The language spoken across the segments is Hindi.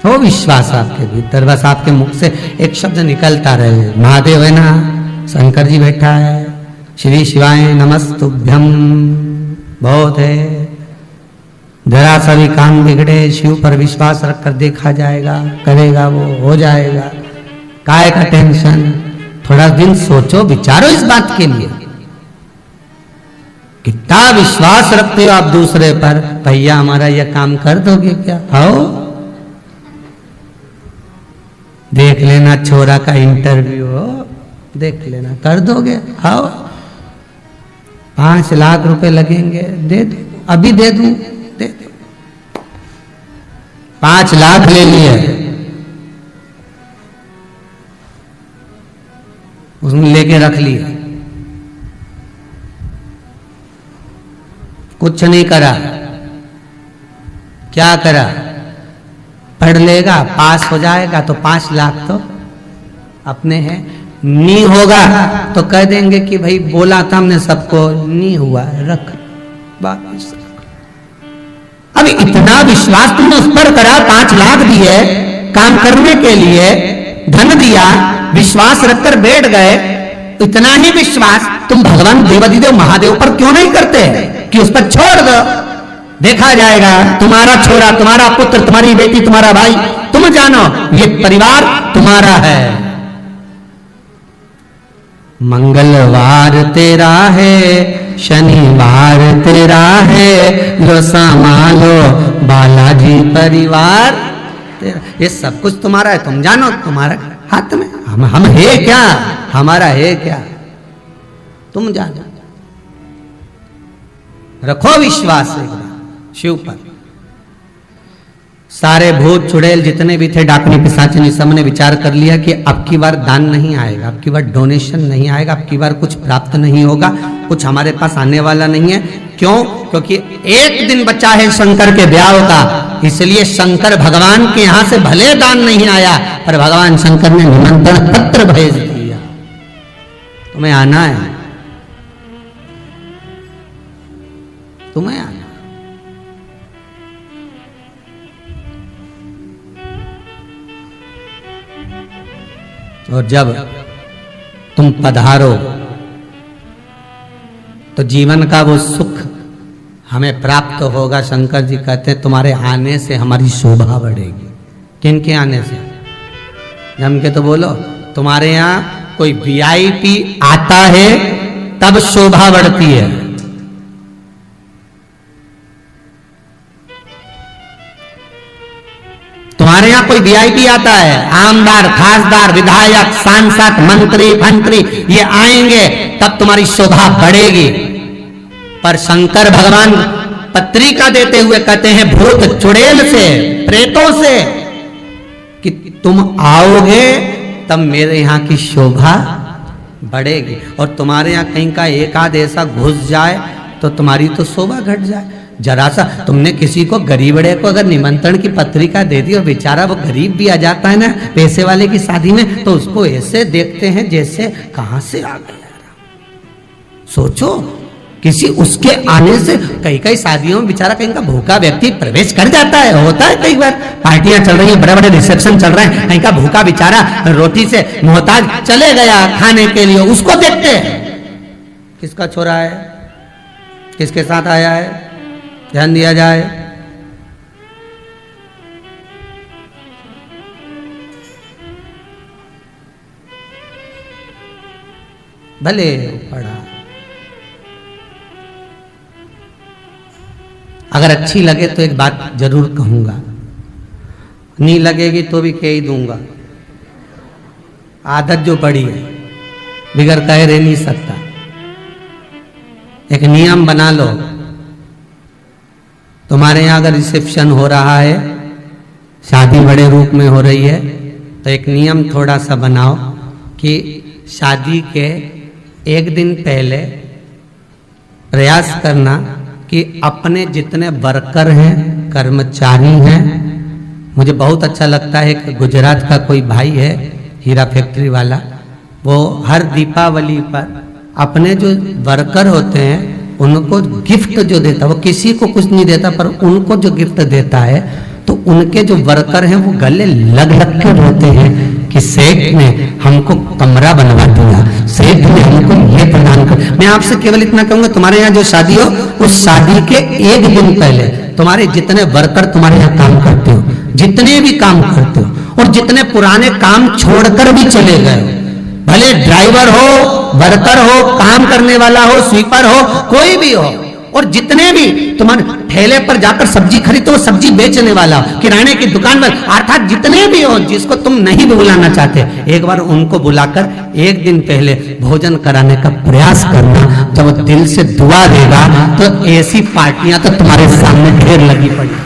वो विश्वास आपके भीतर, बस आपके मुख से एक शब्द निकलता रहे, महादेव है ना, शंकर जी बैठा है, श्री शिवाय नमस्तुभ्यम, बहुत है। जरा सा भी काम बिगड़े, शिव पर विश्वास रखकर देखा जाएगा, करेगा वो, हो जाएगा। काय का टेंशन, थोड़ा दिन सोचो विचारो इस बात के लिए, कितना विश्वास रखते हो आप दूसरे पर। भैया हमारा यह काम कर दोगे क्या? आओ देख लेना, छोरा का इंटरव्यू हो, देख लेना, कर दोगे? आओ 5 लाख रुपए लगेंगे, दे दो, अभी दे दूं, दे दो। 5 लाख ले लिए, उसने लेके रख लिया, कुछ नहीं करा। क्या करा? पढ़ लेगा, पास हो जाएगा तो 5 लाख तो अपने हैं, नहीं होगा तो कह देंगे कि भाई बोला था हमने सबको, नहीं हुआ, रख वापस। अब इतना विश्वास तुमने उस पर करा, 5 लाख दिए काम करने के लिए, धन दिया, विश्वास रखकर बैठ गए। इतना ही विश्वास तुम भगवान देवाधिदेव महादेव पर क्यों नहीं करते कि उस पर छोड़ दो, देखा जाएगा, तुम्हारा छोरा, तुम्हारा पुत्र, तुम्हारी बेटी, तुम्हारा भाई, तुम जानो ये परिवार तुम्हारा है। मंगलवार तेरा है, शनिवार तेरा है, लो संभालो बालाजी परिवार तेरा, ये सब कुछ तुम्हारा है, तुम जानो, तुम्हारा हाथ में। हम है क्या? हमारा है क्या? तुम जानो। रखो विश्वास एकदम शिव पर। सारे भूत चुड़ैल जितने भी थे, डाकनी पिशाचिनी, सबने विचार कर लिया कि अब की बार दान नहीं आएगा, अब की बार डोनेशन नहीं आएगा, अब की बार कुछ प्राप्त नहीं होगा, कुछ हमारे पास आने वाला नहीं है। क्यों? क्योंकि एक दिन बचा है शंकर के ब्याह का, इसलिए शंकर भगवान के यहां से भले दान नहीं आया, पर भगवान शंकर ने निमंत्रण पत्र भेज दिया, तुम्हें आना है, तुम्हें आना। और जब तुम पधारो तो जीवन का वो सुख हमें प्राप्त होगा। शंकर जी कहते हैं तुम्हारे आने से हमारी शोभा बढ़ेगी। किनके आने से? जम के तो बोलो। तुम्हारे यहाँ कोई वीआईपी आता है तब शोभा बढ़ती है। तुम्हारे यहां कोई वीआईपी आता है, आमदार, खासदार, विधायक, सांसद, मंत्री, मंत्री, ये आएंगे तब तुम्हारी शोभा बढ़ेगी। पर शंकर भगवान पत्रिका देते हुए कहते हैं भूत चुड़ैल से, प्रेतों से, कि तुम आओगे तब मेरे यहां की शोभा बढ़ेगी। और तुम्हारे यहां कहीं का एक आध ऐसा घुस जाए तो तुम्हारी तो शोभा घट जाए। जरा सा तुमने किसी को गरीबड़े को अगर निमंत्रण की पत्रिका दे दी और बेचारा वो गरीब भी आ जाता है ना पैसे वाले की शादी में, तो उसको ऐसे देखते हैं जैसे कहां से आ गया। सोचो किसी उसके आने से कई कई शादियों में बेचारा कहीं का भूखा व्यक्ति प्रवेश कर जाता है। होता है कई बार, पार्टियां चल रही हैं, बड़े बड़े रिसेप्शन चल रहे हैं, कहीं का भूखा बेचारा रोटी से मोहताज चले गया खाने के लिए, उसको देखते हैं किसका छोरा है, किसके साथ आया है, ध्यान दिया जाए। भले पढ़ा, अगर अच्छी लगे तो एक बात जरूर कहूंगा, नहीं लगेगी तो भी कह ही दूंगा। आदत जो पड़ी है बिगड़ कह रह नहीं सकता। एक नियम बना लो, तुम्हारे यहाँ अगर रिसेप्शन हो रहा है, शादी बड़े रूप में हो रही है, तो एक नियम थोड़ा सा बनाओ कि शादी के एक दिन पहले प्रयास करना कि अपने जितने वर्कर हैं, कर्मचारी हैं, मुझे बहुत अच्छा लगता है कि गुजरात का कोई भाई है हीरा फैक्ट्री वाला, वो हर दीपावली पर अपने जो वर्कर होते हैं उनको गिफ्ट जो देता, वो किसी को कुछ नहीं देता, पर उनको जो गिफ्ट देता है तो उनके जो वर्कर हैं वो गले लग लग के रोते हैं कि सेठ ने हमको कमरा बनवा दिया, सेठ ने हमको ये प्रदान कर। मैं आपसे केवल इतना कहूंगा, तुम्हारे यहाँ जो शादी हो, उस शादी के एक दिन पहले तुम्हारे जितने वर्कर तुम्हारे यहाँ काम करते हो, जितने भी काम करते हो, और जितने पुराने काम छोड़कर भी चले गए, भले ड्राइवर हो, वर्कर हो, काम करने वाला हो, स्वीपर हो, कोई भी हो, और जितने भी तुम्हारे ठेले पर जाकर सब्जी खरीदते हो, सब्जी बेचने वाला, किराने की दुकान पर, अर्थात जितने भी हो जिसको तुम नहीं बुलाना चाहते, एक बार उनको बुलाकर एक दिन पहले भोजन कराने का प्रयास करना। जब वो दिल से दुआ देगा तो ऐसी पार्टियां तो तुम्हारे सामने ढेर लगी पड़ी।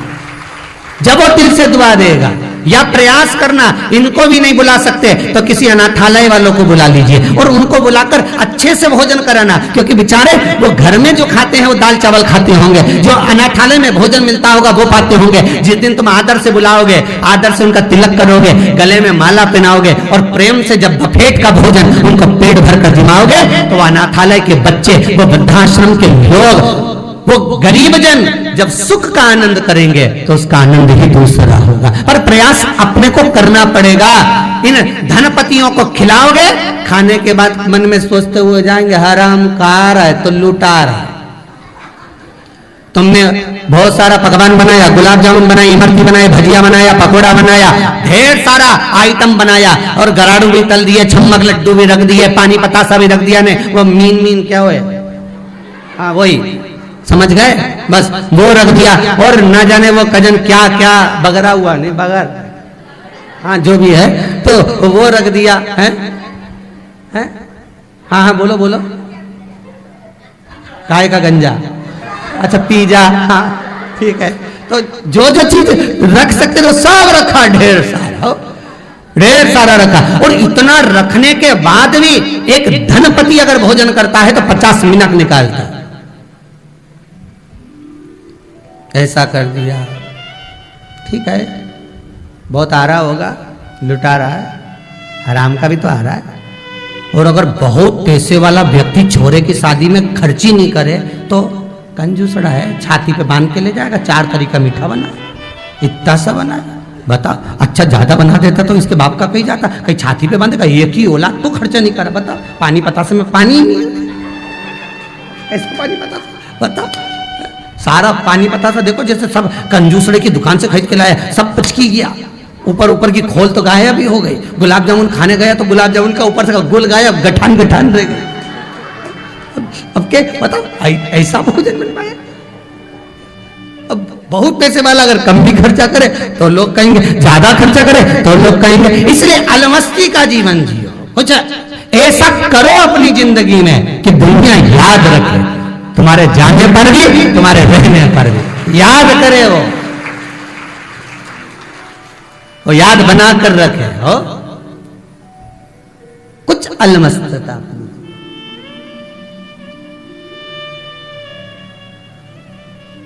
जब वो दिल से दुआ देगा, या प्रयास करना, इनको भी नहीं बुला सकते तो किसी अनाथालय वालों को बुला लीजिए और उनको बुलाकर अच्छे से भोजन कराना, क्योंकि बेचारे वो घर में जो खाते हैं वो दाल चावल खाते होंगे, जो अनाथालय में भोजन मिलता होगा वो पाते होंगे। जिस दिन तुम आदर से बुलाओगे, आदर से उनका तिलक करोगे, गले में माला पहनाओगे और प्रेम से जब बफेट का भोजन उनको पेट भर कर दिमाओगे, तो अनाथालय के बच्चे, वो वृद्धाश्रम के लोग, वो गरीब जन जब सुख का आनंद करेंगे तो उसका आनंद ही दूसरा होगा। पर प्रयास अपने को करना पड़ेगा। इन धनपतियों को खिलाओगे, खाने के बाद मन में सोचते हुए जाएंगे हराम खा रहा है तो लुटा रहा है। तुमने बहुत सारा पकवान बनाया, गुलाब जामुन बनाई, इमरती बनाई, भजिया बनाया, पकोड़ा बनाया, ढेर सारा आइटम बनाया, और गराड़ू भी तल दिए, छम्मक लड्डू भी रख दिए, पानी पतासा भी रख दिया ने, वो मीन क्या हुए, हाँ वही समझ गए, बस वो रख दिया, और न जाने वो कजन क्या क्या बगरा हुआ, नहीं बगर, हाँ जो भी है, तो वो रख दिया है, हाँ हाँ बोलो बोलो, काय का गंजा, अच्छा पिज्जा, हाँ ठीक है। तो जो जो चीज रख सकते थे सब रखा, ढेर सारा रखा। और इतना रखने के बाद भी एक धनपति अगर भोजन करता है तो 50 मिनट निकालता है। ऐसा कर दिया, ठीक है, बहुत आ रहा होगा, लुटा रहा है, हराम का भी तो आ रहा है। और अगर बहुत पैसे वाला व्यक्ति छोरे की शादी में खर्ची नहीं करे तो कंजूसड़ा है, छाती पे बांध के ले जाएगा, 4 तरीका मीठा बना, इतना सा बना, बता, अच्छा ज्यादा बना देता तो इसके बाप का कहीं जाता, कहीं छाती पे बांधेगा, एक ही ओला तो खर्चा नहीं करा, बता, पानी पतासे में पानी नहीं, ऐसे पानी पतासा, बता, सारा पानी पतासा देखो जैसे सब कंजूसड़े की दुकान से खरीद के लाया, सब पचकी गया, ऊपर ऊपर की खोल तो गायब भी हो गई। गुलाब जामुन खाने गया तो गुलाब जामुन का ऊपर से गुल गायब, गठान गठान रह गए। अब क्या बताओ, ऐसा भोजन बन पाया। अब बहुत पैसे वाला अगर कम भी खर्चा करे तो लोग कहेंगे, ज्यादा खर्चा करे तो लोग कहेंगे, इसलिए अलमस्ती का जीवन जियो। कुछ ऐसा करो अपनी जिंदगी में कि दुनिया याद रखे, तुम्हारे जाने पर भी, तुम्हारे रहने पर भी याद करे, वो याद बना कर रखे हो। कुछ अलमस्तता।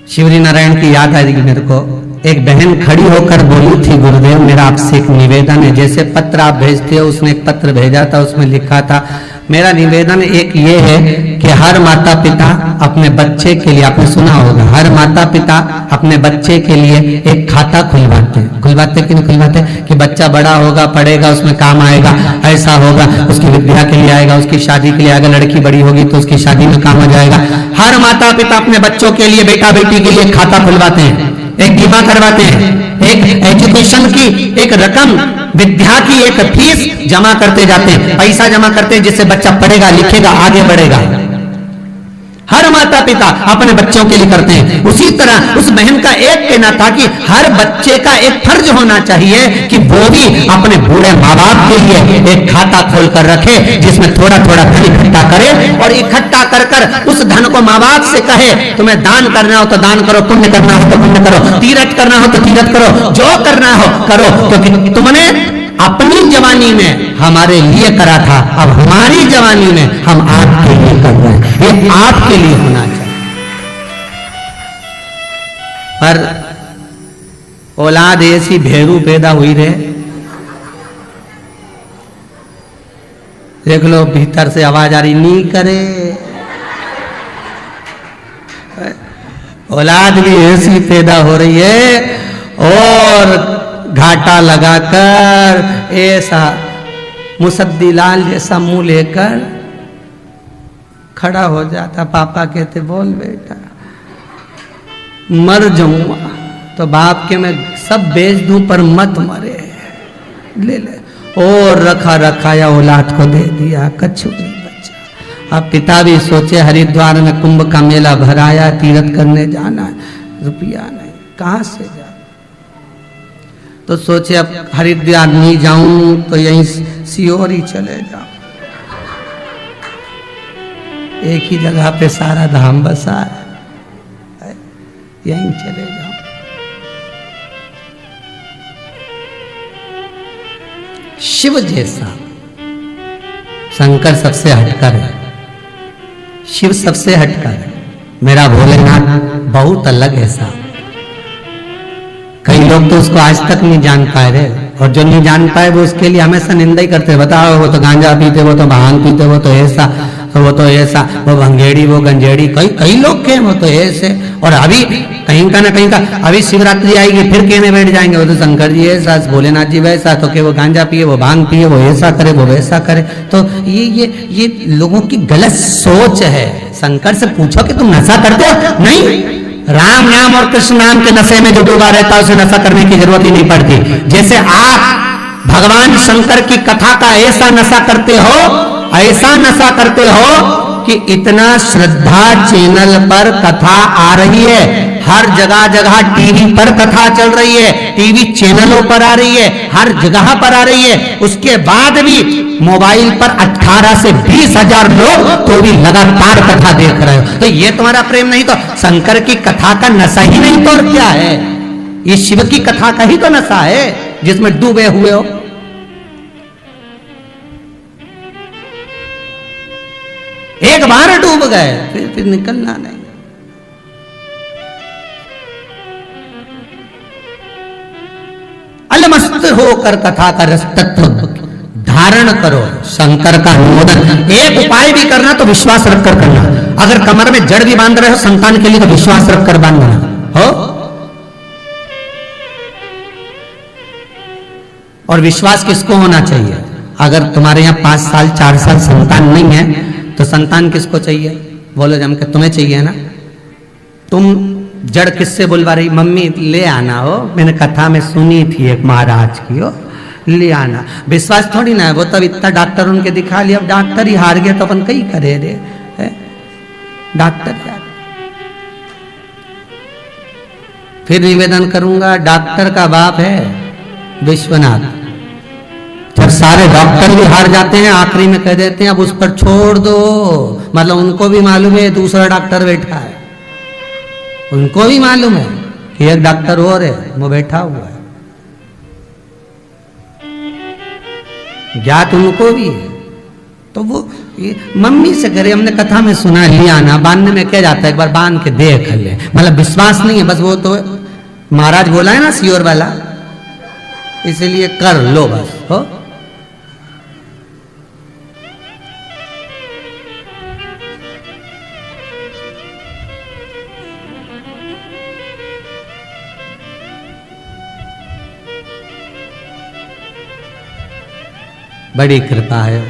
शिवरी नारायण की याद आएगी मेरे को। एक बहन खड़ी होकर बोली थी, गुरुदेव मेरा आपसे एक निवेदन है। जैसे पत्र आप भेजते हो, उसने एक पत्र भेजा था, उसमें लिखा था, मेरा निवेदन एक ये है कि हर माता पिता अपने बच्चे के लिए, आपने सुना होगा, हर माता पिता अपने बच्चे के लिए एक खाता खुलवाते कि नहीं खुलवाते, कि बच्चा बड़ा होगा, पढ़ेगा, उसमें काम आएगा, ऐसा होगा, उसकी विद्या के लिए आएगा, उसकी शादी के लिए आएगा, लड़की बड़ी होगी तो उसकी शादी में काम आ जाएगा। हर माता पिता अपने बच्चों के लिए, बेटा बेटी के लिए खाता खुलवाते हैं, एक बीमा करवाते हैं, एक एजुकेशन की एक रकम, विद्या की एक फीस जमा करते जाते हैं, पैसा जमा करते हैं जिससे बच्चा पढ़ेगा, लिखेगा, आगे बढ़ेगा। हर माता पिता अपने बच्चों के लिए करते हैं। उसी तरह उस बहन का एक कहना था कि हर बच्चे का एक फर्ज होना चाहिए कि वो भी अपने बूढ़े माँ बाप के लिए एक खाता खोल कर रखे, जिसमें थोड़ा थोड़ा धन इकट्ठा करे, और इकट्ठा कर कर उस धन को माँ बाप से कहे, तुम्हें दान करना हो तो दान करो, पुण्य करना हो तो पुण्य करो, तीरथ करना हो तो तीरथ करो, जो करना हो करो, क्योंकि तुमने अपनी जवानी में हमारे लिए करा था, अब हमारी जवानी में हम आपके लिए कर रहे हैं। ये आपके लिए होना चाहिए। पर औलाद ऐसी भेरू पैदा हुई रहे, देख लो भीतर से आवाज आ रही, नहीं करे, औलाद भी ऐसी पैदा हो रही है, और घाटा लगाकर ऐसा मुसद्दी लाल जैसा मुंह लेकर खड़ा हो जाता। पापा कहते बोल बेटा, मर जाऊंगा तो बाप के मैं सब बेच दूं पर मत मरे, ले ले। और रखा रखाया औलाद को दे दिया, कछु नहीं बचा। अब पिता भी सोचे हरिद्वार में कुंभ का मेला भराया, तीर्थ करने जाना है, रुपया नहीं, कहां से जा। तो सोचे अब हरिद्वार नहीं जाऊं तो यहीं सीहोर ही चले जाऊं, एक ही जगह पे सारा धाम बसा है, यहीं चले जाओ। शिव जैसा शंकर सबसे हटकर है, शिव सबसे हटकर है, मेरा भोलेनाथ बहुत अलग है साहब। कई लोग तो उसको आज तक नहीं जान पाए रहे, और जो नहीं जान पाए वो उसके लिए हमेशा निंदा ही करते, बताओ वो तो गांजा पीते, वो तो भांग पीते, वो तो ऐसा, वो तो ऐसा, वो भंगेड़ी, वो गंजेड़ी, कई लोग के वो तो ऐसे। और अभी कहीं का ना कहीं का, अभी शिवरात्रि आएगी फिर कहने बैठ जाएंगे वो तो शंकर जी ऐसा, भोलेनाथ जी वैसा, तो कि वो गांजा पिए, वो भांग पिए, वो ऐसा करे, वो वैसा करे। तो ये लोगों की गलत सोच है। शंकर से पूछो कि तुम नशा करते हो? नहीं, राम नाम और कृष्ण नाम के नशे में जो डूबा रहता है उसे नशा करने की जरूरत ही नहीं पड़ती। जैसे आप भगवान शंकर की कथा का ऐसा नशा करते हो, ऐसा नशा करते हो कि इतना श्रद्धा चैनल पर कथा आ रही है, हर जगह जगह टीवी पर कथा चल रही है, टीवी चैनलों पर आ रही है, हर जगह पर आ रही है। उसके बाद भी मोबाइल पर 18 से 20 हजार लोग तो भी लगातार कथा देख रहे हो, तो ये तुम्हारा प्रेम नहीं तो शंकर की कथा का नशा ही नहीं तो और क्या है? ये शिव की कथा का ही तो नशा है जिसमें डूबे हुए हो। एक बार डूब गए फिर निकलना नहीं। अलमस्त होकर कथा का रस तत्व धारण करो, शंकर का अनुमोदन। एक उपाय भी करना तो विश्वास रखकर करना। अगर कमर में जड़ भी बांध रहे हो संतान के लिए तो विश्वास रखकर बांधना हो। और विश्वास किसको होना चाहिए? अगर तुम्हारे यहां 5 साल 4 साल संतान नहीं है तो संतान किसको चाहिए? बोलो जम के तुम्हें चाहिए ना। तुम जड़ किससे बुलवा रही? मम्मी ले आना हो, मैंने कथा में सुनी थी एक महाराज की, हो ले आना। विश्वास थोड़ी ना है, वो तब इतना डॉक्टर उनके दिखा लिया, अब डॉक्टर ही हार गए तो अपन कहीं करे रे है? डॉक्टर यार। फिर निवेदन करूंगा, डॉक्टर का बाप है विश्वनाथ। जब सारे डॉक्टर भी हार जाते हैं आखिरी में कह देते हैं अब उस पर छोड़ दो, मतलब उनको भी मालूम है दूसरा डॉक्टर बैठा है, उनको भी मालूम है कि एक डॉक्टर और है वो बैठा हुआ है, ज्ञात उनको भी है। तो वो मम्मी से करे, हमने कथा में सुना लिया ना, बांधने में क्या जाता है, एक बार बांध के देख ले, मतलब विश्वास नहीं है बस, वो तो महाराज बोला है ना सीओर वाला, इसलिए कर लो बस। हो बड़ी कृपा है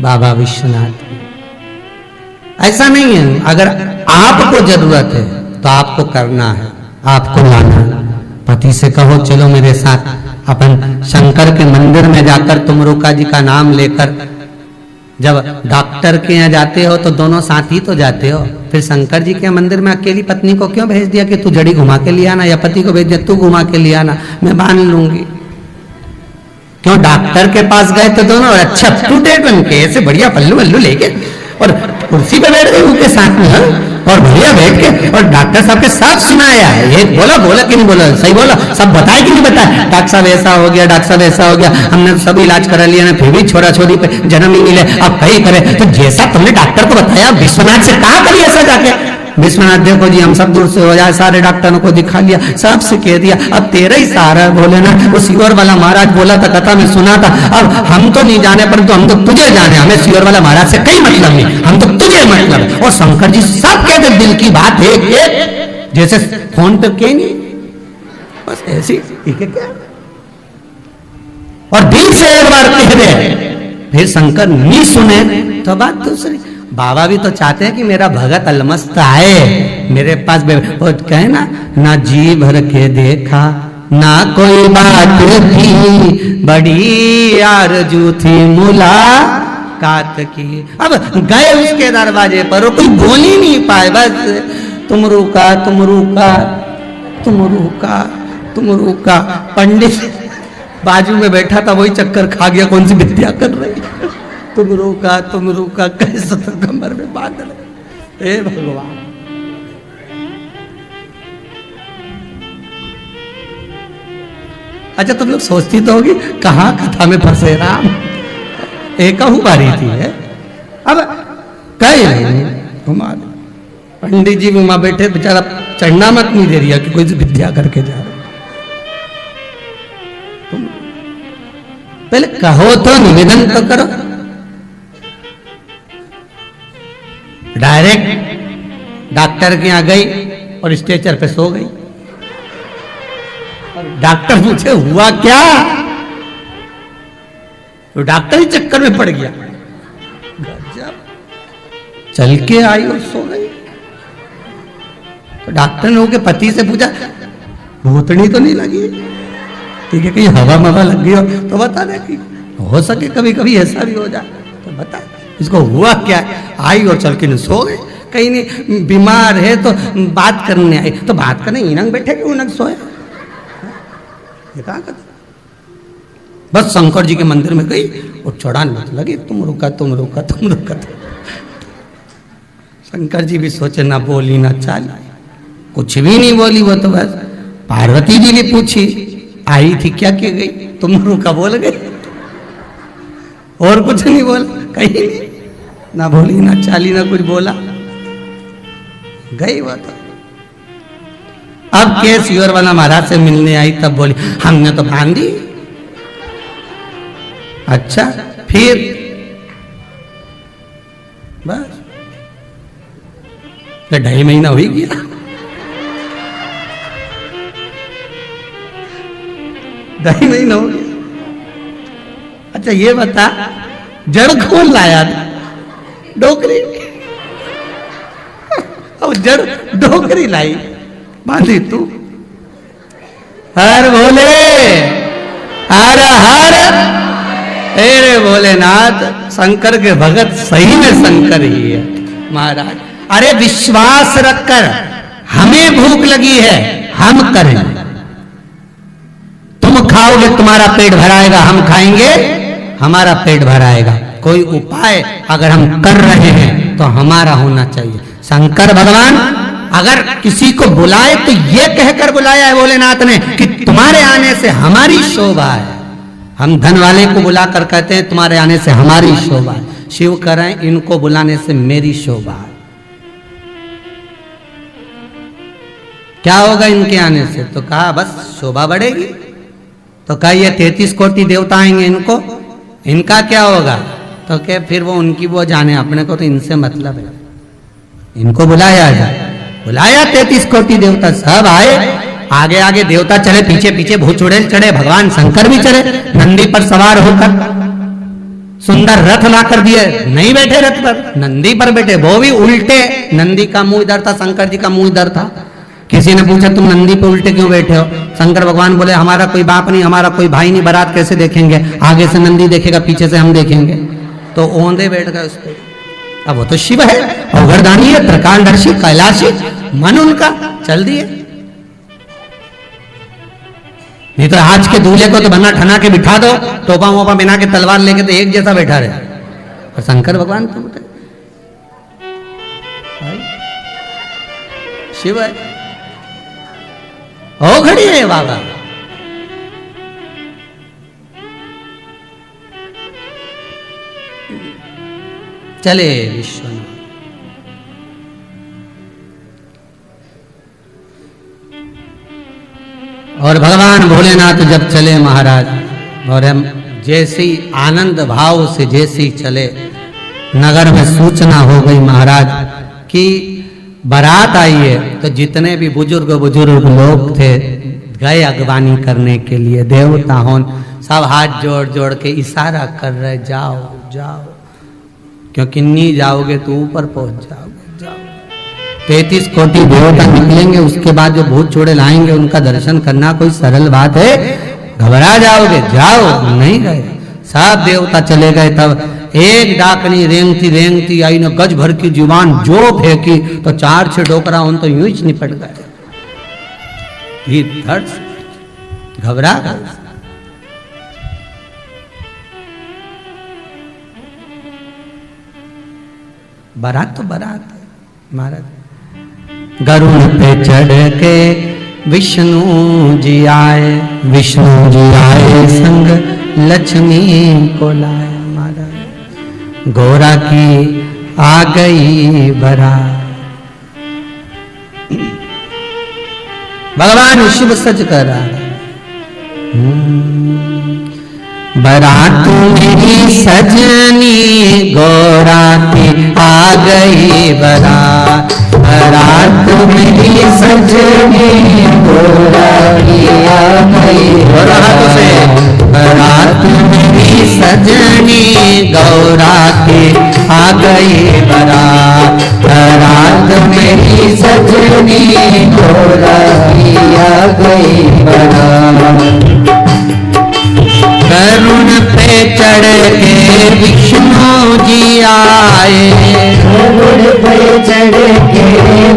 बाबा विश्वनाथ की। ऐसा नहीं है, अगर आपको जरूरत है तो आपको करना है, आपको लाना। पति से कहो चलो मेरे साथ अपन शंकर के मंदिर में जाकर तुम रोका जी का नाम लेकर, जब डॉक्टर के यहाँ जाते हो तो दोनों साथ ही तो जाते हो, फिर शंकर जी के मंदिर में अकेली पत्नी को क्यों भेज दिया कि तू जड़ी घुमा के ले आना, या पति को भेज दिया तू घुमा के ले आना, मैं बांध लूंगी। क्यों डॉक्टर के पास गए तो दोनों अच्छा अप टू डेट बन के ऐसे बढ़िया पल्लू वल्लू लेके और कुर्सी पे बैठ गए उनके साथ में, और बढ़िया बैठ के, और डॉक्टर साहब के साथ सुनाया है, ये बोला कि नहीं बोला, सही बोला, सब बताया कि नहीं बताया, डॉक्टर साहब ऐसा हो गया, डॉक्टर साहब ऐसा हो गया, हमने सब इलाज करा लिया ना, फिर भी छोरा छोरी पे जन्म ही मिले, अब कहीं करे। तो जैसा तुमने डॉक्टर को बताया विश्वनाथ से कहा करिए ऐसा जाके, विश्वनाथ देखो जी हम सब दूर से हो जाए, सारे डॉक्टरों को दिखा लिया, सबसे कह दिया अब तेरा ही सहारा है भोलेनाथ। वो सीवर वाला महाराज बोला था, कथा में सुना था, अब हम तो नहीं जाने परंतु हम तो तुझे जाने, हमें सीवर वाला महाराज से कोई मतलब नहीं, हम तो तुझे मतलब है। और शंकर जी सब कहते दिल की बात है, जैसे फोन पे कह नहीं बस ऐसी ठीक है क्या? और दिल से एक बार कह दे, फिर शंकर नहीं सुने तो बात दूसरी। बाबा भी तो चाहते हैं कि मेरा भगत अलमस्त आए मेरे पास। वो कहे ना जी भर के देखा ना कोई बात थी, बड़ी आरज़ू थी मुलाकात की। अब गए उसके दरवाजे पर, वो कोई बोल ही नहीं पाए, बस तुम रुका तुम रुका तुम रुका तुम रुका। पंडित बाजू में बैठा था, वही चक्कर खा गया, कौन सी विद्या कर रही, तुम रोका कैसे तो कमर में बांध ले। हे भगवान, अच्छा तुम लोग सोचती तो होगी कहां कथा में फंसे राम, एक बारी थी है। अब कहे घुमा दे, पंडित जी वहां बैठे, बेचारा चढ़ना मत नहीं दे रही कि कोई विद्या करके जा रहा। तुम पहले कहो तो, निवेदन तो करो। डायरेक्ट डॉक्टर के यहाँ गई और स्ट्रेचर पे सो गई। डॉक्टर पूछे हुआ क्या, तो डॉक्टर ही चक्कर में पड़ गया। चल के आई और सो गई। तो डॉक्टर ने उनके पति से पूछा भूतनी तो नहीं लगी, ठीक है कहीं हवा मवा लग गई हो तो बता दे, कि हो सके कभी कभी ऐसा भी हो जाए तो बता इसको हुआ क्या। आई और चल के सो गए। कहीं नहीं बीमार है तो बात करने आई, तो बात करने इनंग बैठे कि उनंग सोए, ये कहा कर। बस शंकर जी के मंदिर में गई और चढ़ान मत लगी, तुम रुका तुम रुका तुम रुका। शंकर जी भी सोचे ना बोली ना चाली, कुछ भी नहीं बोली वो तो। बस पार्वती जी भी पूछी आई थी क्या की गई, तुम रुका बोल गए, और कुछ नहीं बोला, कहीं नहीं, ना बोली ना चाली ना कुछ बोला, गई वो तो। अब केस योर वाला महाराज से मिलने आई, तब बोली हमने तो बांधी। अच्छा फिर बस 2.5 महीना हो ही गया। 2.5 महीना हो गया। अच्छा ये बता जड़ कौन लाया था, डोकरी। और जड़ डोकरी लाई, बांधी तू। हर भोले हर हर, अरे भोलेनाथ शंकर के भगत सही में शंकर ही है महाराज। अरे विश्वास रखकर, हमें भूख लगी है हम करें, तुम खाओगे तुम्हारा पेट भराएगा, हम खाएंगे हमारा पेट भराएगा। कोई उपाय अगर हम कर रहे हैं तो हमारा होना चाहिए। शंकर भगवान अगर किसी को बुलाए तो ये कहकर बुलाया है भोलेनाथ ने कि तुम्हारे आने से हमारी शोभा है। हम धन वाले को बुलाकर कहते हैं तुम्हारे आने से हमारी शोभा है। शिव करें इनको बुलाने से मेरी शोभा है। क्या होगा इनके आने से, तो कहा बस शोभा बढ़ेगी। तो कहा ये 33 कोटि देवता आएंगे, इनका क्या होगा, तो क्या फिर वो उनकी वो जाने, अपने को तो इनसे मतलब है। इनको बुलाया जाए, बुलाया 33 कोटि देवता सब आए। आगे आगे देवता चले, पीछे पीछे भूत चुड़ैल चढ़े, भगवान शंकर भी चढ़े नंदी पर सवार होकर। सुंदर रथ ला कर दिए, नहीं बैठे रथ पर, नंदी पर बैठे, वो भी उल्टे। नंदी का मुंह इधर था, शंकर जी का मुंह इधर था। किसी ने पूछा तुम नंदी पे उल्टे क्यों बैठे हो, शंकर भगवान बोले हमारा कोई बाप नहीं, हमारा कोई भाई नहीं, बारात कैसे देखेंगे, आगे से नंदी देखेगा पीछे से हम देखेंगे। तो ओंधे बैठ गए उस पर। अब वो तो शिव है, अवघड़दानी है, त्रिकालदर्शी, कैलाशी, मन उनका चल दिए। नहीं तो आज के दूल्हे को तो बना ठना के बिठा दो, टोपा वोपा बिना के, तलवार लेके तो एक जैसा बैठा रहे। और शंकर भगवान तो शिव है, ओ घड़ी है बाबा। चले विश्वनाथ। और भगवान भोलेनाथ जब चले महाराज, और हम जैसे ही आनंद भाव से जैसे ही चले, नगर में सूचना हो गई महाराज कि बारात आई है। तो जितने भी बुजुर्ग लोग थे, गए अगवानी करने के लिए। देवता होन सब हाथ जोड़ जोड़ के इशारा कर रहे, जाओ जाओ, क्योंकि नहीं जाओगे तो ऊपर पहुंच जाओगे। जाओ 33 कोटि देवता निकलेंगे, उसके बाद जो भूत चोड़े लाएंगे उनका दर्शन करना कोई सरल बात है? घबरा जाओगे? जाओ। नहीं गए, सब देवता चले गए। तब एक डाकनी रेंगती रेंगती आई न, गज भर की जुबान जो फेंकी तो 4-6 डोकरा उन तो यूं ही निपट गए। घबरा गए। बारात तो बारात महाराज। गरुड़ पे चढ़ के विष्णु जी आए, विष्णु जी आए संग लक्ष्मी को लाए। महाराज गोरा की आ गई बारात। भगवान शिव सच कर रहा है, बारात मेरी सजनी गोरा की आ गई बारात। बारात मेरी सजनी गोरा की आ गई बारात। बारात मेरी सजनी गौरा की आ गई बारात। बारात मेरी सजनी गौरा की आ गई बारात। करुण पे चढ़ के विष्णु जी आए, करुण पे चढ़ के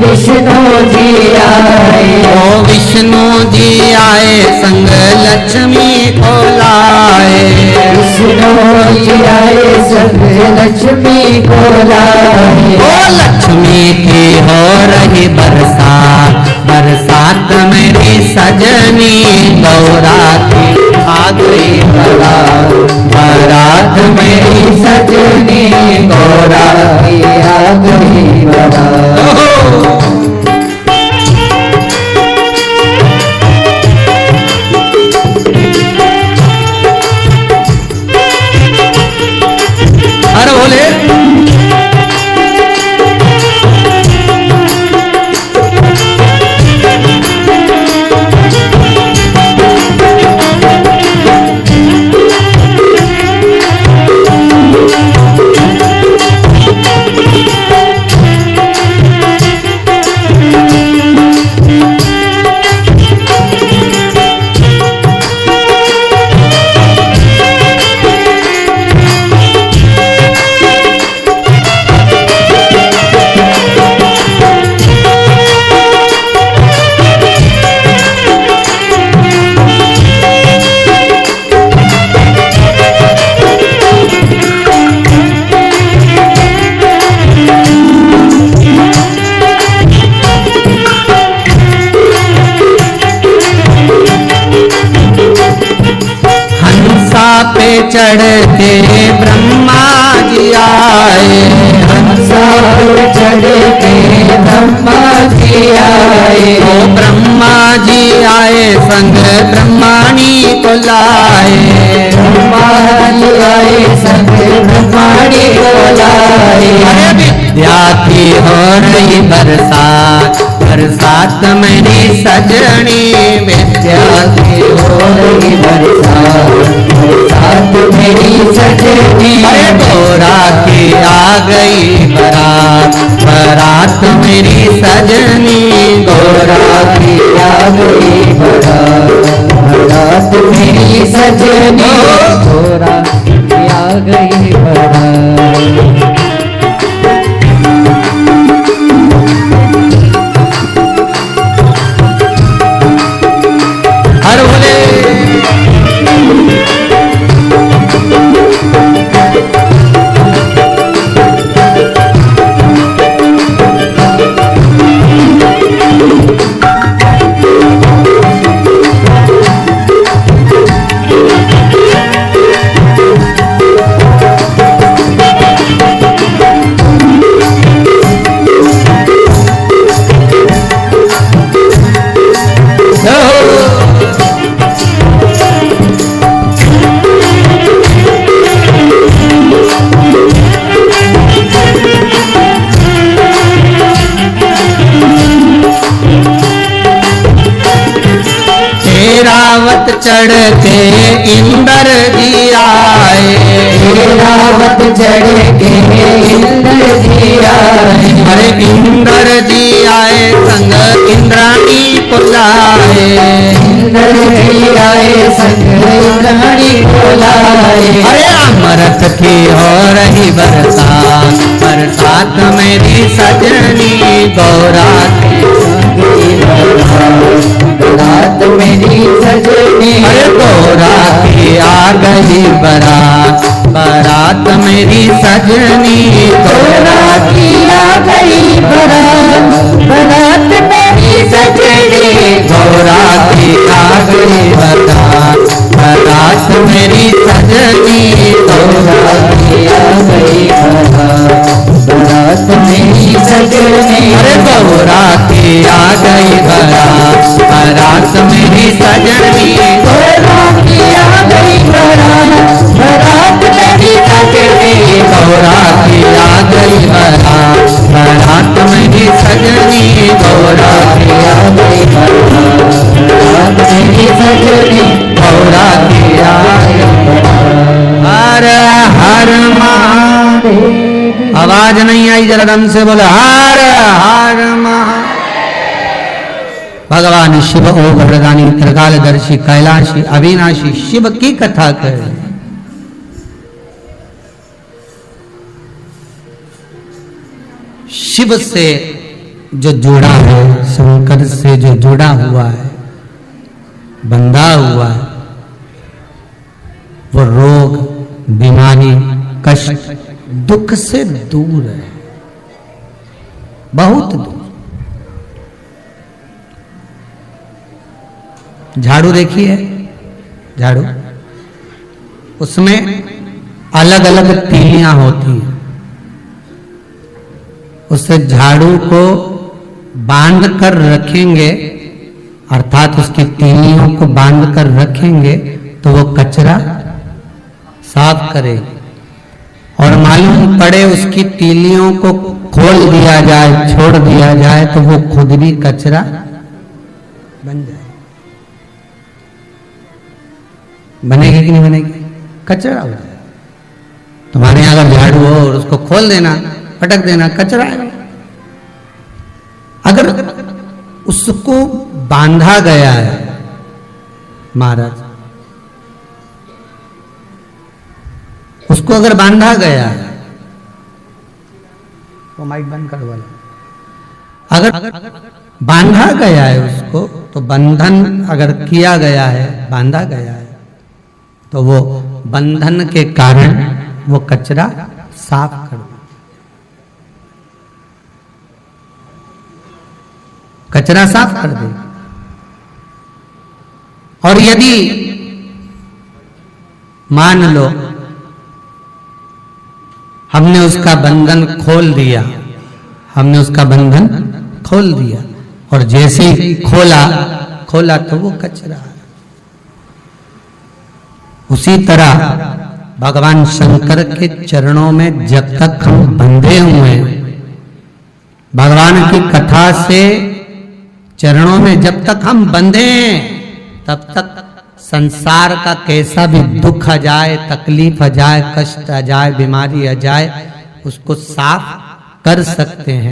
विष्णु जी आए। ओ विष्णु जी आए संग लक्ष्मी को लाए, विष्णु जी आए संग लक्ष्मी को लाए। ओ लक्ष्मी की हो रही बरसात, बरसात मेरी सजनी गौरा की आ गई बारात। बारात मेरी सजनी गौरा की आ गई बारात। अरे बोले चढ़ के ब्रह्मा जी आए, हंसा पे चढ़ के ब्रह्मा जी आए। ओ ब्रह्मा जी आए संग ब्रह्माणी को लाए, ब्रह्मा जी आए संग ब्रह्माणी को लाए। अरे विद्या की हो रही बरसात, बरसात मेरी सजनी विद्या की हो रही बरसात। बरसात मेरी सजनी गौरा की आ गई बारात। बारात मेरी सजनी गौरा की आ गई बारात। बारात मेरी सजनी गौरा की आ गई बारात। हर बोले इंद्र जी आए, रावत चढ़ के इंद्र जी आए, अरे इंद्र जी आए संग इंद्राणी को लाए, इंद्र जी आए संग इंद्राणी को लाए। अरे अमृत की हो रही बरसात मेरी सजनी गौरा की रात मेरी सजनी, अरे गौरा की आ गई बारात मेरी सजनी गौरा की आ गई बारात मेरी सजनी, गौरा की आ गई बारात मेरी सजनी गौरा की आ गई बारात मेरी सजनी। अरे गौरा की आ गई बारात मेरी सजनी, गौरा की आ गई बारात मेरी सजनी, गौरा की आ गई बारात मेरी सजनी, गौरा की आ गई बारात मेरी सजनी, गौरा की आ गई। हर हर महादेव, आवाज नहीं आई जरा दम से बोले हर हर महादेव। भगवान शिव ओ वरदानी त्रिकालदर्शी कैलाशी अविनाशी शिव की कथा कर, शिव से जो जुड़ा है, शंकर से जो जुड़ा हुआ है, बंधा हुआ है, वो रोग बीमारी कष्ट दुख से दूर है, बहुत दूर। झाड़ू देखिए, झाड़ू उसमें अलग अलग तीलियां होती हैं, उससे झाड़ू को बांध कर रखेंगे, अर्थात उसकी तीलियों को बांध कर रखेंगे तो वो कचरा साफ करेगी, और मालूम पड़े उसकी तीलियों को खोल दिया जाए, छोड़ दिया जाए तो वो खुद भी कचरा बन जाए। बनेगी कि नहीं बनेगी? कचरा हो जाए। तुम्हारे यहाँ अगर झाड़ू हो और उसको खोल देना, पटक देना, कचरा है। अगर उसको बांधा गया है महाराज, उसको अगर बांधा गया है, वो माइक बंद कर वाला, अगर बांधा गया है उसको, तो बंधन अगर किया गया है, बांधा गया है, तो वो बंधन के कारण वो कचरा साफ कर दे, कचरा साफ कर दे। और यदि मान लो हमने उसका बंधन खोल दिया, हमने उसका बंधन खोल दिया, और जैसे ही खोला तो वो कचरा है। उसी तरह भगवान शंकर के चरणों में जब तक हम बंधे हुए हैं, भगवान की कथा से चरणों में जब तक हम बंधे हैं, तब तक संसार का कैसा भी दुख आ जाए, तकलीफ आ जाए, कष्ट आ जाए, बीमारी आ जाए, उसको साफ कर सकते हैं।